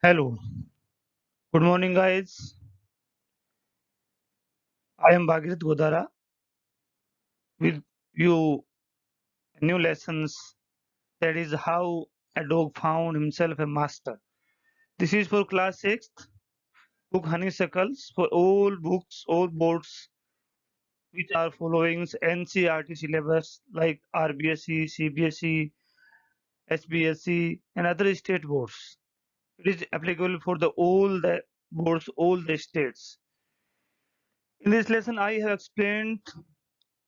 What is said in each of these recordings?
Hello, good morning, guys. I am Bhagirath Godara with you new lessons. That is how a dog found himself a master. This is for class 6th book Honeysuckles for all books, all boards which are following NCERT syllabus like RBSE, CBSE, SBSE, and other state boards. It is applicable for the all the boards, all the states. In this lesson, I have explained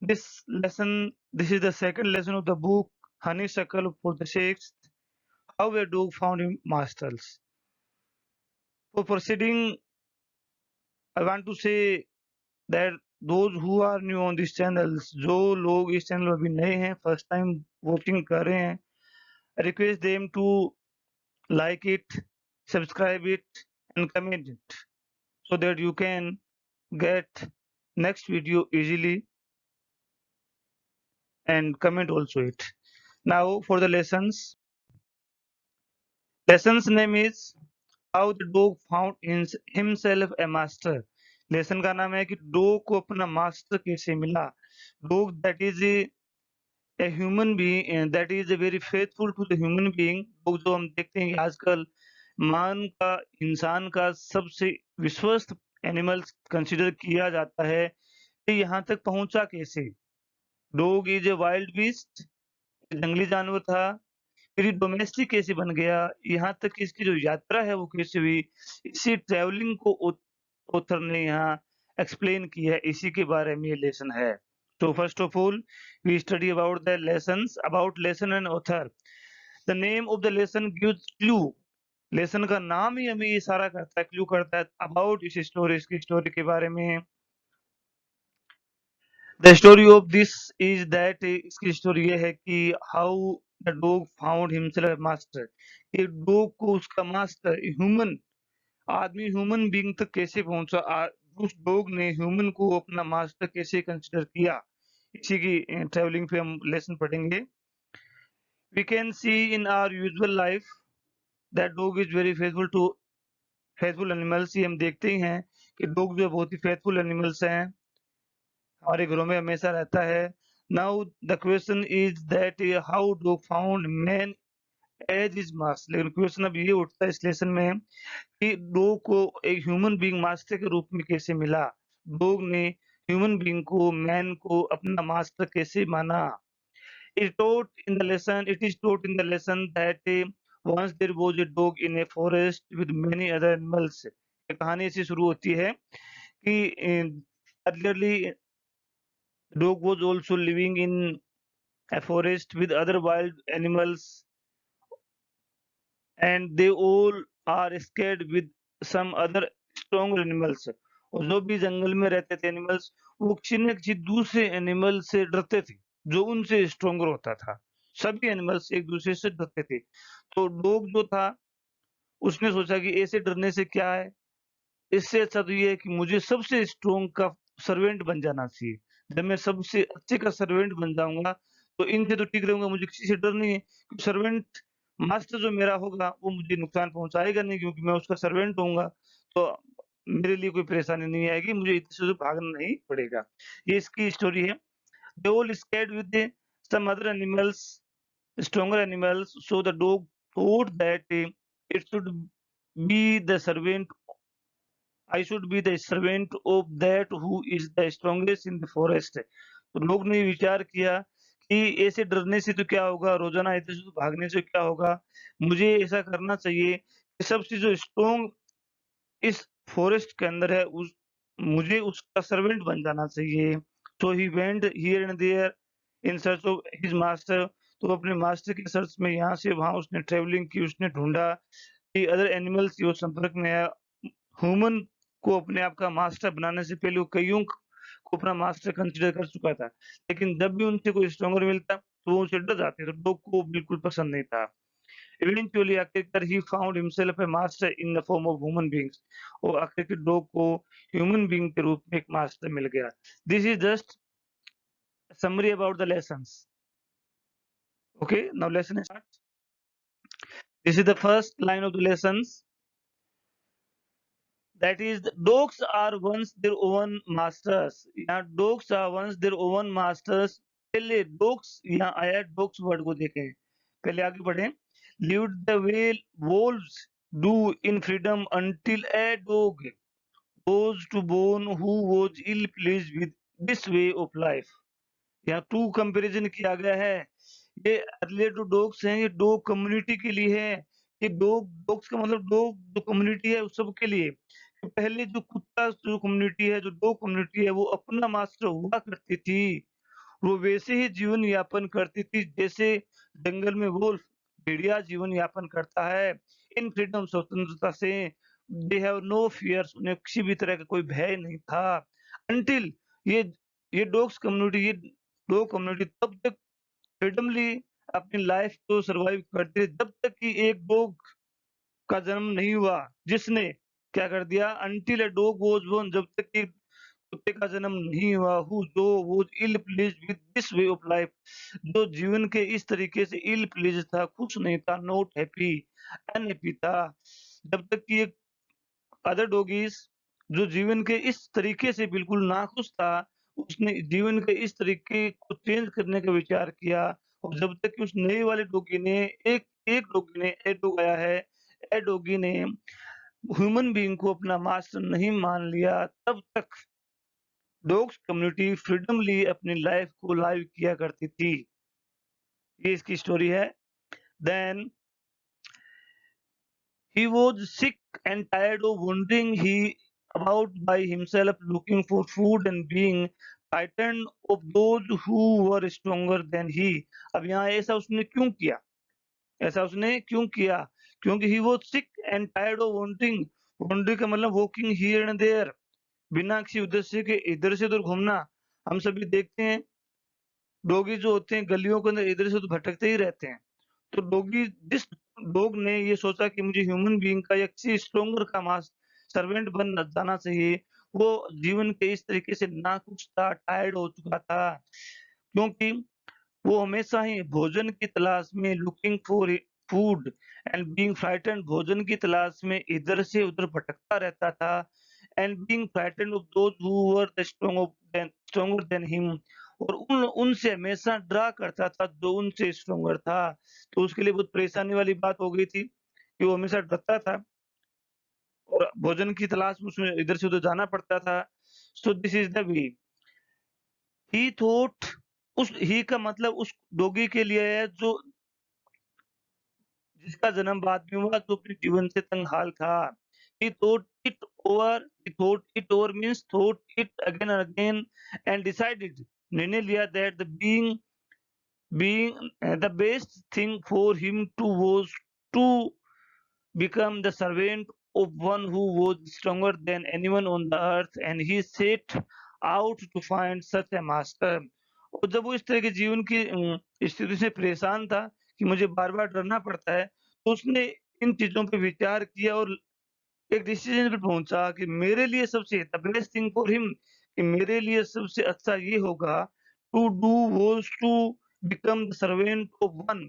this is the second lesson of the book Honeysuckle for the sixth, How a Dog Found Him Masters. For proceeding, I want to say that those who are new on this channel, जो लोग इस channel में अभी नए हैं, first time watching कर रहे हैं, request them to like it, subscribe it, and comment it, so that you can get next video easily and comment also it. Now for the lessons. Lesson's name is How the Dog Found Himself a Master. Lesson का नाम है कि dog को अपना master कैसे मिला. Dog that is a human being that is a very faithful to the human being. Dog जो हम देखते हैं कि आजकल इंसान का सबसे विश्वस्त एनिमल कंसिडर किया जाता है. ये यहाँ तक पहुंचा कैसे? Dog is a wild beast, जंगली जानवर था. फिर ये डोमेस्टिक कैसे बन गया? यहाँ तक कि इसकी जो यात्रा है वो कैसे हुई? इसी ट्रैवलिंग को ऑथर ने यहाँ एक्सप्लेन किया है. इसी के बारे में ये लेसन है. तो first of all we study about the lessons, about lesson and author. The name of the lesson gives clue. Lesson का नाम ही हमें इशारा करता है, क्लू करता है अबाउट इस स्टोरी, इसकी स्टोरी के बारे में. The story of this is that, इसकी स्टोरी ये है कि how the dog found himself master. कि डॉग को उसका मास्टर ह्यूमन आदमी ह्यूमन बीइंग तक कैसे पहुंचा. उस डॉग ने ह्यूमन को अपना मास्टर कैसे कंसिडर किया. इसी की ट्रेवलिंग पे हम लेसन पढ़ेंगे. We can see in our usual life that dog is very faithful animals. ये हम देखते ही हैं कि डॉग जो है बहुत ही फेथफुल एनिमल्स हैं, हमारे घरों में हमेशा रहता है. Now the question is that how dog found man as is master. लेकिन क्वेश्चन अब ये उठता है इस लेसन में कि डॉग को एक ह्यूमन बीइंग मास्टर के रूप में कैसे मिला. डॉग ने ह्यूमन बीइंग को, मैन को अपना मास्टर कैसे माना. It is taught in the lesson that once there was a dog in a forest with many other animals. ये कहानी ऐसी शुरू होती है कि earlier dog was also living in a forest with other wild animals, and they all are scared with some other strong animals. और जो भी जंगल में रहते थे एनिमल्स, वो किसी न किसी दूसरे एनिमल से डरते थे जो उनसे स्ट्रोंगर होता था. सभी एनिमल्स एक दूसरे से डरते थे. तो डॉग जो था उसने सोचा कि ऐसे डरने से क्या है, इससे अच्छा तो ये है कि मुझे सबसे स्ट्रॉन्ग का सर्वेंट बन जाना चाहिए. जब मैं सबसे अच्छे का सर्वेंट बन जाऊंगा तो इनसे तो ठीक रहूंगा, मुझे किसी से डर नहीं है. सर्वेंट मास्टर जो मेरा होगा वो मुझे नुकसान पहुंचाएगा नहीं, क्योंकि मैं उसका सर्वेंट होऊंगा. तो मेरे लिए कोई परेशानी नहीं आएगी, मुझे इससे तो भागना नहीं पड़ेगा. ये इसकी स्टोरी है. They all scared with some other animals, stronger animals, so the dog thought that it should be the servant I should be the servant of that who is the strongest in the forest. तो लोग ने विचार किया कि ऐसे डरने से तो क्या होगा, रोजाना ऐसे से तो भागने से क्या होगा, मुझे ऐसा करना चाहिए कि सबसे जो स्ट्रॉन्ग इस फॉरेस्ट के अंदर है उस मुझे उसका सर्वेंट बन जाना चाहिए. So he went here and there in search of his master. तो अपने मास्टर की सर्च में यहाँ से वहां उसने ट्रेवलिंग की, उसने ढूंढा कि अदर एनिमल्स के वो संपर्क में आया. ह्यूमन को अपने आप का मास्टर बनाने से पहले वो कईयों को अपना मास्टर कंसीडर कर चुका था, लेकिन जब भी उनसे कोई स्ट्रॉन्गर मिलता तो वो उनसे डर जाते. तो डॉग को बिल्कुल पसंद नहीं था. इवेंचुअली आखिरकार he found himself A master in the form of human beings. और आखिरकार डॉग को ह्यूमन बीइंग के रूप में एक मास्टर मिल गया. This is just summary about the lessons. Okay, now lesson start. This is the first line of the lessons. That is, dogs are once their own masters. यहाँ dogs are once their own masters. पहले dogs, यहाँ आया dogs word को देखें, पहले आगे बढ़े. Lived the way wolves do in freedom until a dog was to born who was ill pleased with this way of life. यहाँ to comparison किया गया है. ये अर्लियर जो डॉग्स हैं ये डॉग कम्युनिटी के लिए है. ये डॉग्स का मतलब डॉग जो कम्युनिटी है उस सब के लिए. तो पहले जो कुत्ता जो कम्युनिटी है, जो डॉग कम्युनिटी है, वो अपना मास्टर हुआ करती थी. वो वैसे ही जीवन यापन करती थी जैसे जंगल में वुल्फ भेड़िया जीवन यापन करता है. इन फ्रीडम स्वतंत्रता से. दे हैव नो फियर्स, उन्हें किसी भी तरह का कोई भय नहीं था. अंटिल ये ये डॉग्स कम्युनिटी, ये डॉग कम्युनिटी तब तक फ्रीडमली अपनी लाइफ को सर्वाइव करते थे जब तक कि एक डॉग का जन्म नहीं हुआ जिसने क्या कर दिया. Until a dog was born, जब तक कि कुत्ते का जन्म नहीं हुआ. हु जो would ill pleased with this way of life, जो जीवन के इस तरीके से इल प्लीज्ड था, खुश नहीं था, नॉट हैप्पी, अनहैप्पी था. जब तक कि एक अदर डॉगीज जो जीवन के इस तरीके से बिल्कुल नाखुश था, उसने जीवन के इस तरीके को चेंज करने का विचार किया. और जब तक कि उस नए वाले डॉगी ने एक एक डॉगी ने ए डॉग आया है, ए डॉगी ने ह्यूमन बीइंग को अपना मास्टर नहीं मान लिया, तब तक डॉग्स कम्युनिटी फ्रीडमली अपनी लाइफ को लाइव किया करती थी. ये इसकी स्टोरी है. Then he was sick and tired of wandering he about by himself looking for food and being frightened of those who were stronger than he. अब यहाँ ऐसा उसने क्यों किया? ऐसा उसने क्यों किया? क्योंकि he was sick and tired of wandering. wandering का मतलब walking here and there, बिना किसी उद्देश्य के इधर से उधर घूमना. हम सभी देखते हैं डॉगी जो होते हैं गलियों के अंदर इधर से उधर भटकते ही रहते हैं. तो डॉगी जिस डॉग ने ये सोचा कि मुझे ह्यूमन बीइंग का या किसी स्ट्रॉन्गर का मास सर्वेंट बन जाना चाहिए, वो जीवन के इस तरीके से नाखुश था, टायर्ड हो चुका था, क्योंकि वो हमेशा ही भोजन की तलाश में looking for food and being frightened, भोजन की तलाश में इधर से उधर भटकता रहता था. And being frightened of those who were the stronger than him, और उनसे हमेशा डरा करता था जो उनसे स्ट्रॉन्गर था. तो उसके लिए बहुत परेशानी वाली बात हो गई थी कि वो हमेशा डरता था और भोजन की तलाश में उसमें इधर से उधर जाना पड़ता था. सो this is the way he thought. उस ही का मतलब उस डॉगी के लिए है जो जिसका जन्म बाद में हुआ, जो अपने जीवन से तंगहाल था. He thought it over. He thought it over means thought it again and again and decided, निर्णय लिया that the being the best thing for him to was to become the servant of one who was stronger than anyone on the earth, and he set out to find such a master. और जब वो इस तरह के जीवन की स्थिति से परेशान था कि मुझे बार-बार डरना पड़ता है, तो उसने इन चीज़ों पे विचार किया और एक डिसीजन पे पहुँचा कि मेरे लिए सबसे the best thing for him, कि मेरे लिए सबसे अच्छा ये होगा to do was to become the servant of one,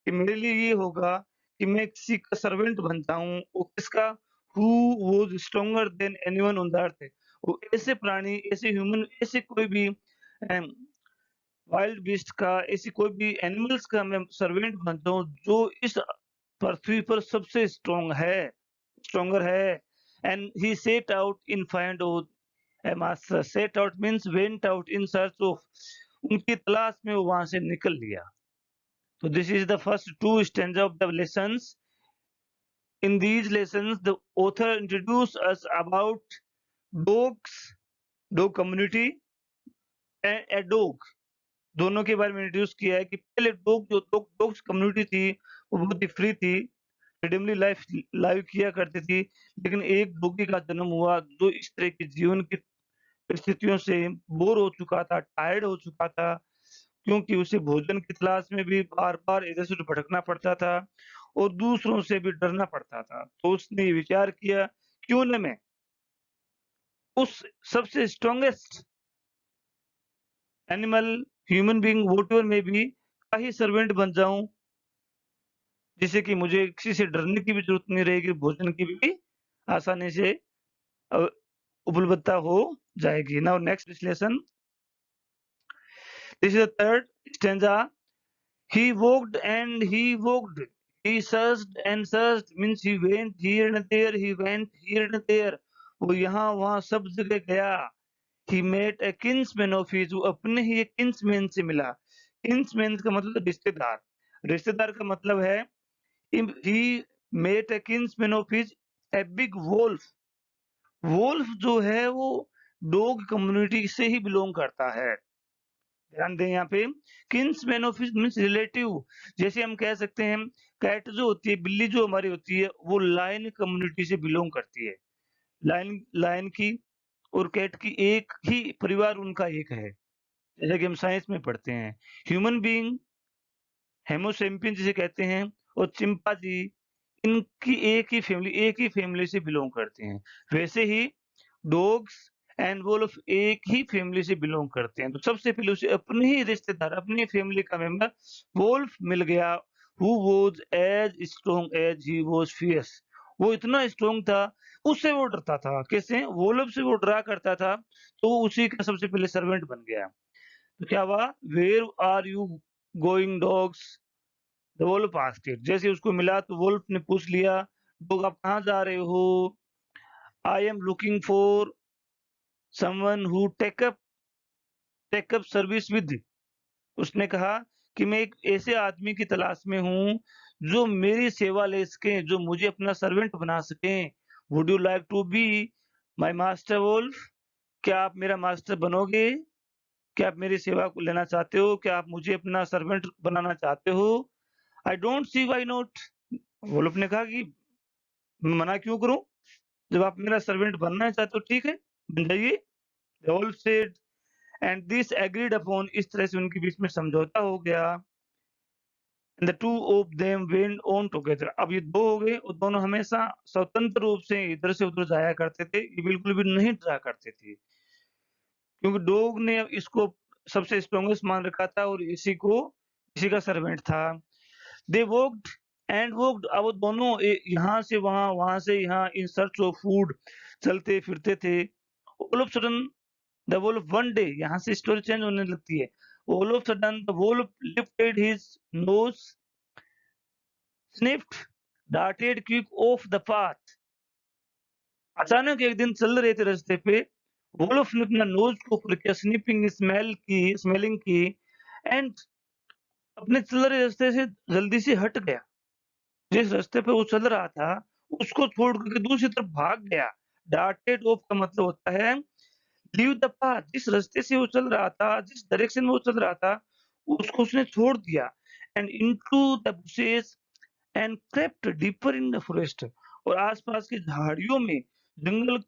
कि मेरे लिए ये होगा कि मैं किसी का सर्वेंट बन जाऊँ, वो किसका? Who was stronger than anyone on the earth. वो ऐसे प्राणी, ऐसे ह्यूमन, ऐसे कोई भी वाइल्ड बीस्ट का, ऐसी कोई भी एनिमल्स का मैं सर्वेंट बन जाऊँ जो इस पृथ्वी पर सबसे स्ट्रॉन्गर है. And he set out in find out a master. Set out means went out in search of, उनकी तलाश में वो वहां से निकल लिया. तो this is the first two stanza of the lessons. In these lessons the author introduce us about dogs, dog community and a dog, दोनों के बारे में इंट्रोड्यूस किया है कि पहले डॉग्स कम्युनिटी थी, वो बहुत ही फ्री थी, फ्रीडमली लाइफ लाइव किया करती थी. लेकिन एक डॉगी का जन्म हुआ जो इस तरह के जीवन की परिस्थितियों से बोर हो चुका था, टायर्ड हो चुका था, क्योंकि उसे भोजन की तलाश में भी बार-बार इधर से उधर भटकना पड़ता था और दूसरों से भी डरना पड़ता था. तो उसने ये विचार किया, क्यों ना मैं उस सबसे strongest animal, human being whatever may be, का ही सर्वेंट बन जाऊँ, जिससे कि मुझे किसी से डरने की भी ज़रूरत नहीं रहेगी, भोजन की भी आसानी से उपलब्धता हो जाएगी। नाउ नेक्स्ट विश्लेषण, this is the third stanza. He walked and he walked. He searched and searched means he went here and there. He went here and there. वो यहाँ वहाँ सब जगह गया। He met a kinsman of his. वो अपने ही एक kinsman से मिला। Kinsman का मतलब रिश्तेदार। रिश्तेदार का मतलब है he met a kinsman of his, a big wolf. wolf जो है वो डॉग कम्युनिटी से ही बिलोंग करता है। ध्यान दें यहाँ पे, kinsman of his means relative. जैसे हम कह सकते हैं कैट जो होती है, बिल्ली जो हमारी होती है, वो लायन कम्युनिटी से बिलोंग करती है। लायन लायन की और कैट की एक ही परिवार उनका एक है, जैसा कि हम साइंस में पढ़ते हैं। ह्यूमन बीइंग होमोसेपियन जिसे कहते हैं और चिंपांजी, इनकी एक ही फैमिली से बिलोंग करते हैं। वैसे ही डॉग्स एंड वुल्फ एक ही फैमिली से बिलोंग करते हैं। तो सबसे पहले उसे अपने ही रिश्तेदार, अपनी फैमिली का मेंबर वुल्फ मिल गया, who was as strong as he was fierce. वो इतना स्ट्रांग था, उससे वो डरता था। कैसे? वुल्फ से वो डरा करता था, तो वो उसी का सबसे पहले सर्वेंट बन गया। तो क्या हुआ? Where are you going dogs? The wolf asked it. जैसे उसको मिला तो वुल्फ ने पूछ लिया, डॉग आप कहाँ जा रहे हो? I am looking for someone who take up service with. उसने कहा कि मैं एक ऐसे आदमी की तलाश में हूँ जो मेरी सेवा ले सके, जो मुझे अपना सर्वेंट बना सके। Would you like to be my master wolf? क्या आप मेरा मास्टर बनोगे? क्या आप मेरी सेवा को लेना चाहते हो? क्या आप मुझे अपना सर्वेंट बनाना चाहते हो? I don't see why not. Wolf ने कहा कि मैं मना क्यों करूं? जब आप मेरा सर्वेंट बनना चाहते हो, ठीक है, बन जाइए। The wolf said and this agreed upon. इस तरह से उनके बीच में समझौता हो गया। And the two of them went on together. अब ये दो हो गए और दोनों हमेशा स्वतंत्र रूप से इधर से उधर जाया करते थे। ये बिल्कुल भी नहीं डरा करते थे, क्योंकि डॉग ने इसको सबसे स्ट्रॉन्गेस्ट मान रखा था और इसी का सर्वेंट था। दे वॉक्ड एंड वॉक्ड। अब वो दोनों यहाँ से वहां से यहाँ इन सर्च ऑफ फूड चलते फिरते थे। All of sudden the wolf one day, यहाँ से स्टोरी चेंज होने लगती है। All of sudden the wolf lifted his nose, sniffed, darted quick off the path। अचानक एक दिन चल रहे थे रास्ते पे, वुल्फ ने अपना नोज को ऊपर किया, स्मेलिंग की एंड अपने चल रहे रास्ते से जल्दी से हट गया। जिस रास्ते पे वो चल रहा था, उसको छोड़ करके दूसरी तरफ भाग गया। डार्टेड ऑफ का मतलब होता है लीव द पाथ। जिस रास्ते से वो चल रहा था, जिस डायरेक्शन में वो चल रहा था, उसको उसने छोड़ दिया। And into the bushes and crept deeper in the forest. और आसपास की झाड़ियों में, जंगल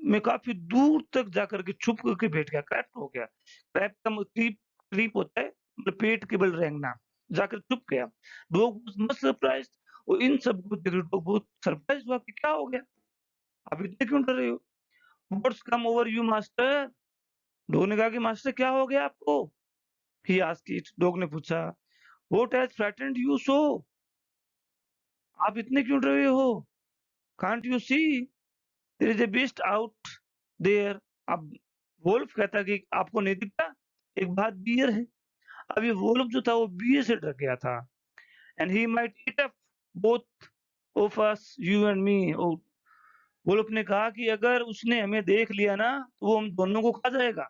में काफी दूर तक जाकर के छुप करके बैठ गया, क्रैप्ट हो गया। क्रैप्ट का क्रीप क्रीप होता है, मतलब पेट के बल रेंगना, जाकर छुप गया। Dog was much surprised. और इन सब को देख डॉग बहुत सरप्राइज हुआ कि क्या हो गया, आप इतने क्यों डर रहे हो? What's come over you master? Dog ने कहा कि मास्टर क्या हो गया आपको? He asked it. डॉग ने पूछा, what has frightened you so? आप इतने क्यों डरे हो? Can't you see there is a beast out there. अब वुल्फ कहता कि आपको नहीं दिखता, एक बात बियर है। अब ये वुल्फ जो था वो बियर से डर गया था। And he might eat up both of us, you and me. और वुल्फ ने कहा कि अगर उसने हमें देख लिया ना, तो वो हम दोनों को खा जाएगा।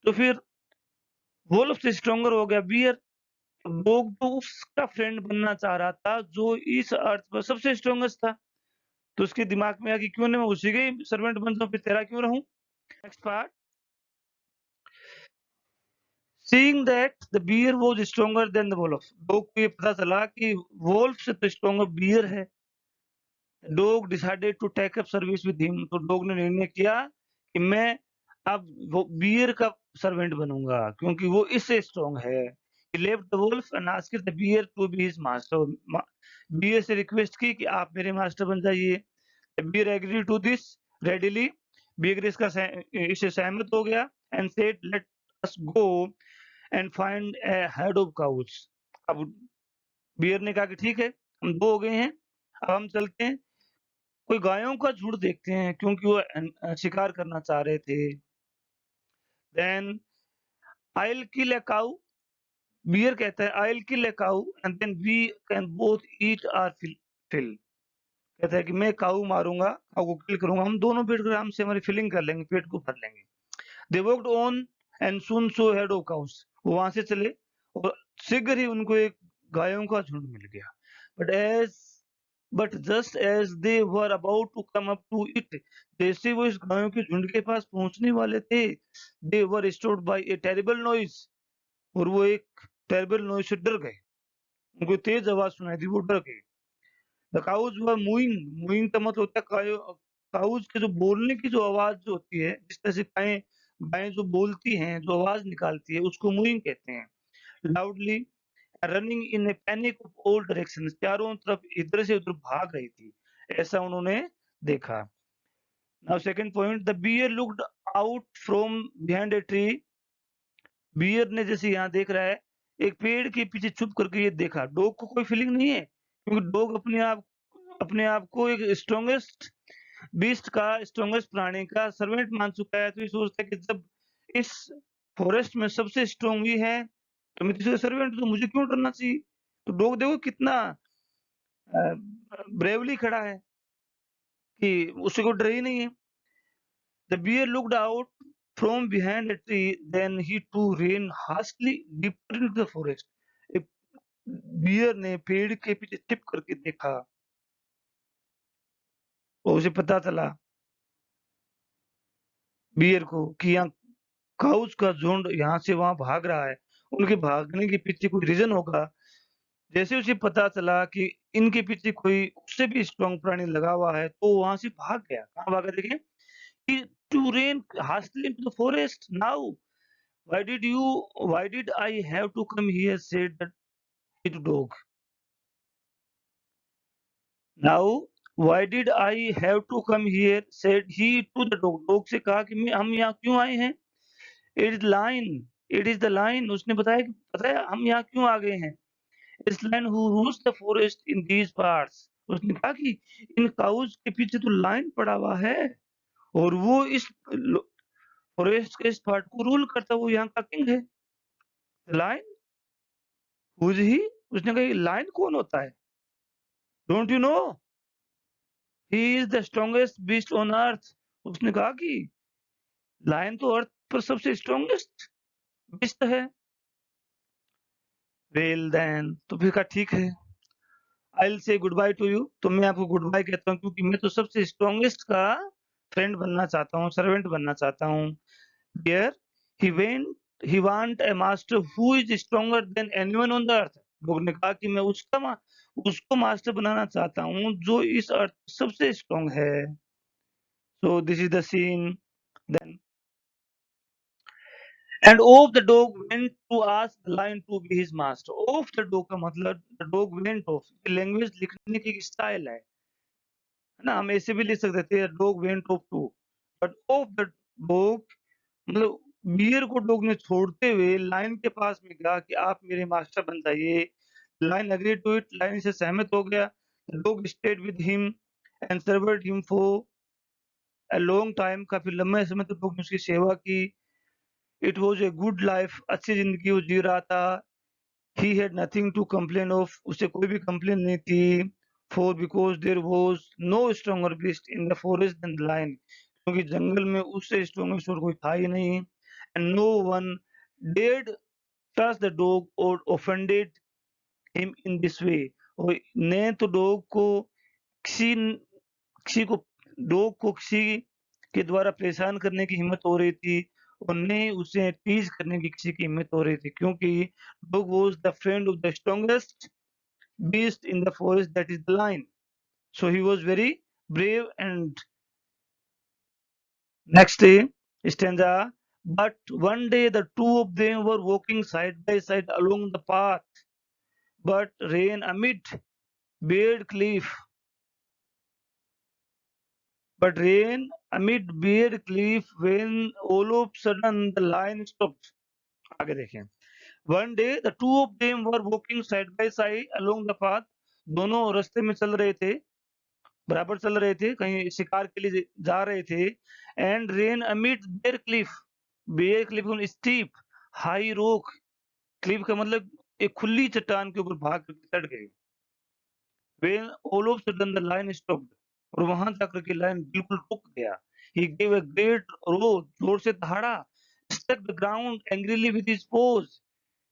तो फिर वुल्फ से स्ट्रॉन्गर हो गया बियर। डॉग तो उसका फ्रेंड बनना चाह रहा था जो इस अर्थ पर सबसे स्ट्रॉन्गेस्ट था। तो उसके दिमाग में आया कि क्यों ना मैं उसी का ही सर्वेंट बन जाऊं, फिर तेरा क्यों रहूं। Next part, seeing that the bear was stronger than the wolf. Dog को ये पता चला कि वुल्फ से तो स्ट्रॉन्गर बियर है। Dog decided to take up service with him. तो डॉग ने निर्णय किया कि मैं अब वो बियर का सर्वेंट बनूंगा, क्योंकि वो इससे स्ट्रॉन्ग है। He left the wolf and asked the bear to be his master. Bear से रिक्वेस्ट की कि आप मेरे मास्टर बन जाइए। Bear agree to this readily. Bear इससे सहमत हो गया and said let us go and find a herd of cows. अब बियर ने कहा कि ठीक है, हम दो हो गए हैं, अब हम चलते हैं कोई गायों का झुंड देखते हैं क्योंकि वो शिकार करना चाह रहे थे। Then I'll kill a cow, bear कहता है I'll kill a cow and then we can both eat our fill। कहता है कि मैं काऊ मारूंगा, काऊ को किल करूंगा, हम दोनों बैठ कर आराम से हमारी फिलिंग कर लेंगे, पेट को भर लेंगे। They walked on and soon saw herd of cows, वो वहां से चले और शीघ्र ही उनको एक गायों का झुंड मिल गया। But as but just as they were about to come up to it, जैसे वो इस गायों के झुंड के पास पहुंचने वाले थे, they were startled by a terrible noise, और वो एक टेरिबल नॉइज से डर गए, उनको तेज आवाज सुनाई दी, वो डर गए। The cows were moving, moving का मतलब होता है काउज के जो बोलने की जो आवाज जो होती है, जिस तरह से गायें गायें जो बोलती हैं, जो आवाज निकालती है, उसको मूविंग कहते हैं। Loudly running in A panic of all directions, चारों तरफ इधर से उधर भाग रही थी, ऐसा उन्होंने देखा। Now second point, the bear looked out from behind a tree, bear ने जैसे यहाँ देख रहा है, एक पेड़ के पीछे छुप करके ये देखा। डॉग को कोई फीलिंग नहीं है, क्योंकि डॉग अपने आप को एक स्ट्रॉन्गेस्ट बीस्ट का, स्ट्रॉन्गेस्ट प्राणी का सर्वेंट मान चुका है। तो ये सोचता है कि जब इस फॉरेस्ट में सबसे स्ट्रॉन्ग ही है, तो मैं किसी का सर्वेंट, तो मुझे क्यों डरना चाहिए। तो डॉग देखो कितना ब्रेवली खड़ा है कि उसे कोई डर ही नहीं है। The bear looked out from behind a tree, then he to ran harshly deeper into the forest। एक बियर ने पेड़ के पीछे छिप करके देखा और उसे पता चला बियर को कि यहाँ काउस का झुंड यहाँ से वहां भाग रहा है, उनके भागने के पीछे कोई रीजन होगा। जैसे उसे पता चला कि इनके पीछे कोई उससे भी स्ट्रॉन्ग प्राणी लगा हुआ है, तो वहां से भाग गया। कहाँ भागा देखिए, कि two ran hastily into the forest now, why did I have to come here, said the dog। Now why did I have to come here, said he to the dog। Dog से कहा कि मैं हम यहाँ क्यों आए हैं। It is line, it is the line, उसने बताया कि पता है हम यहाँ क्यों आ गए हैं। इस line who rules the forest in these parts, उसने कहा कि इन काउज के पीछे तो लाइन पड़ा हुआ है और वो इस फॉरेस्ट के इस पार्ट को रूल करता, वो यहाँ का किंग है। लाइन हुज ही, उसने कहा लाइन कौन होता है, don't you know, he is the strongest beast on earth. उसने कहा कि लायन तो अर्थ पर सबसे स्ट्रॉन्गेस्ट बीस्ट है। वेल देन, तो फिर कहा ठीक है, आई will say goodbye to you, तो मैं आपको गुड बाय कहता हूँ, क्योंकि मैं तो सबसे स्ट्रॉन्गेस्ट का फ्रेंड बनना चाहता हूँ, सर्वेंट बनना चाहता हूँ। Dear he went, he want a master who is stronger than anyone on the earth. लोग ने कहा कि मैं उसको मास्टर बनाना चाहता हूँ जो इस अर्थ सबसे स्ट्रॉन्ग है। So this is the scene. Then And off the dog went to ask the lion to be his master। Off the dog का मतलब the dog went off, language लिखने की स्टाइल है ना, हम ऐसे भी लिख सकते थे dog went off to, but off the dog मतलब बियर को डॉग ने छोड़ते हुए लाइन के पास में कहा कि आप मेरे मास्टर बन जाइए। Lion agree to it, lion से सहमत हो गया। Dog stayed with him and served him for a long time, काफी लंबे समय तक डॉग ने उसकी सेवा की। It was a good life, अच्छी जिंदगी वो जी रहा था। He had nothing to complain of, उसे कोई भी कंप्लेन नहीं थी। For because there was no stronger beast in the forest than the lion, क्योंकि जंगल में उससे स्ट्रॉन्गेस्ट और कोई था ही नहीं। And no one dared touch the dog or offended him in this way। और ने तो डॉग को किसी किसी को डॉग को किसी के द्वारा परेशान करने की हिम्मत हो रही थी, और न ही उसे टीज़ करने की किसी की हिम्मत हो रही थी, क्योंकि dog was the friend of the strongest beast in the forest, that is the lion। So he was very brave। And next stanza, but one day the two of them were walking side by side along the path, but ran amid bare cliff, when all of sudden the lion stopped। आगे देखें। One day the two of them were walking side by side along the path, दोनों रास्ते में चल रहे थे, बराबर चल रहे थे, कहीं शिकार के लिए जा रहे थे and ran amid bare cliff on steep high rock. Cliff का मतलब एक खुली चट्टान के ऊपर भाग करके चढ़ गए। When all of sudden the lion stopped, और वहां जाकर के लायन बिल्कुल रुक गया। He gave a great roar, जोर से दहाड़ा, struck the ground angrily with his paws,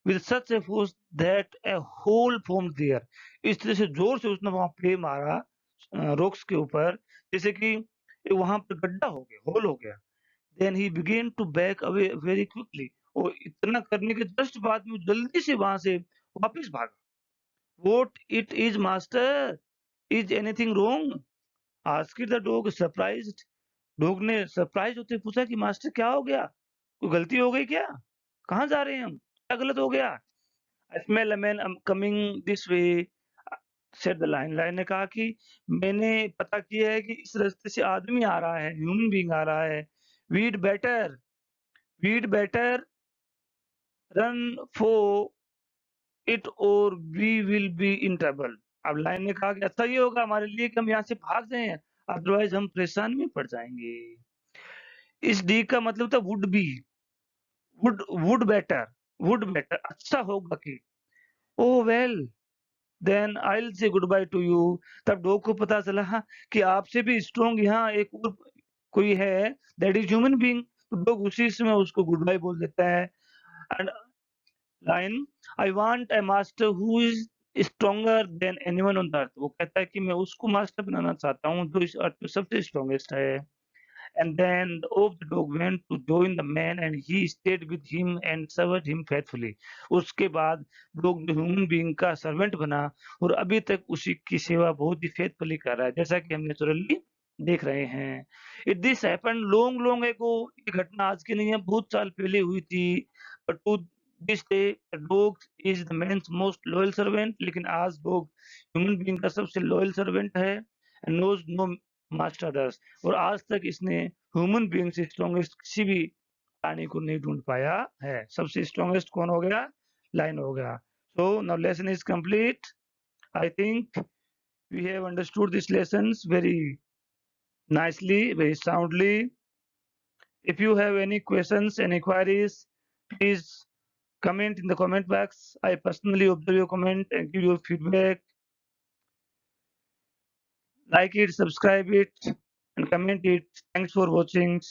with such a force that a hole formed there। इस तरह से जोर से उसने वहां पे मारा रॉक्स के ऊपर, जैसे कि वहां पर गड्ढा हो गया, होल हो गया। Then he began to back away very quickly, और इतना करने के जस्ट बाद में जल्दी से वहां से वापस भागा। What it is master, is anything wrong, asked the dog surprised. Dog ने सरप्राइज होते पूछा कि मास्टर क्या हो गया, कोई गलती हो गई क्या, कहाँ जा रहे हैं हम, क्या गलत हो गया। I smell a man coming this way, said the lion। Lion ने कहा कि मैंने पता किया है कि इस रास्ते से आदमी आ रहा है, ह्यूमन बीइंग आ रहा है। We'd better, we'd better run for it or we will be in trouble। अब लायन ने कहा कि अच्छा ये होगा हमारे लिए कि हम यहाँ से भाग जाएं, अदरवाइज हम परेशानी में पड़ जाएंगे। इस डी का मतलब था would be, would better, would better अच्छा होगा कि। Oh well then I will say goodbye to you. तब डॉग को पता चला कि आपसे भी स्ट्रॉन्ग यहाँ एक और कोई है, दैट इज ह्यूमन बीइंग। तो डॉग उसी समय उसको गुड बाय बोल देता है। And line, I want a master who is stronger than anyone on the earth. वो कहता है कि मैं उसको मास्टर बनाना चाहता हूँ जो इस अर्थ पे सबसे स्ट्रॉन्गेस्ट है। And then the old dog went to join the man and he stayed with him and served him faithfully। उसके बाद डॉग जो ह्यूमन बीइंग का सर्वेंट बना और अभी तक उसी की सेवा बहुत ही फेथफुली कर रहा है, जैसा कि हम नेचुरली देख रहे हैं। It this happened long long ago, ये घटना आज की नहीं है, बहुत साल पहले हुई थी। But to this day dog is the man's most loyal servant. लेकिन आज डॉग ह्यूमन बीइंग का सबसे लॉयल सर्वेंट है and knows no master others. और आज तक इसने ह्यूमन बीइंग से स्ट्रॉन्गेस्ट किसी भी प्राणी को नहीं ढूंढ पाया है। सबसे स्ट्रॉन्गेस्ट कौन हो गया, लायन हो गया। So now lesson is complete. I think we have understood this lessons very nicely, very soundly। If you have any questions and inquiries, please comment in the comment box। I personally observe your comment and give you feedback। Like it, subscribe it and comment it। Thanks for watching।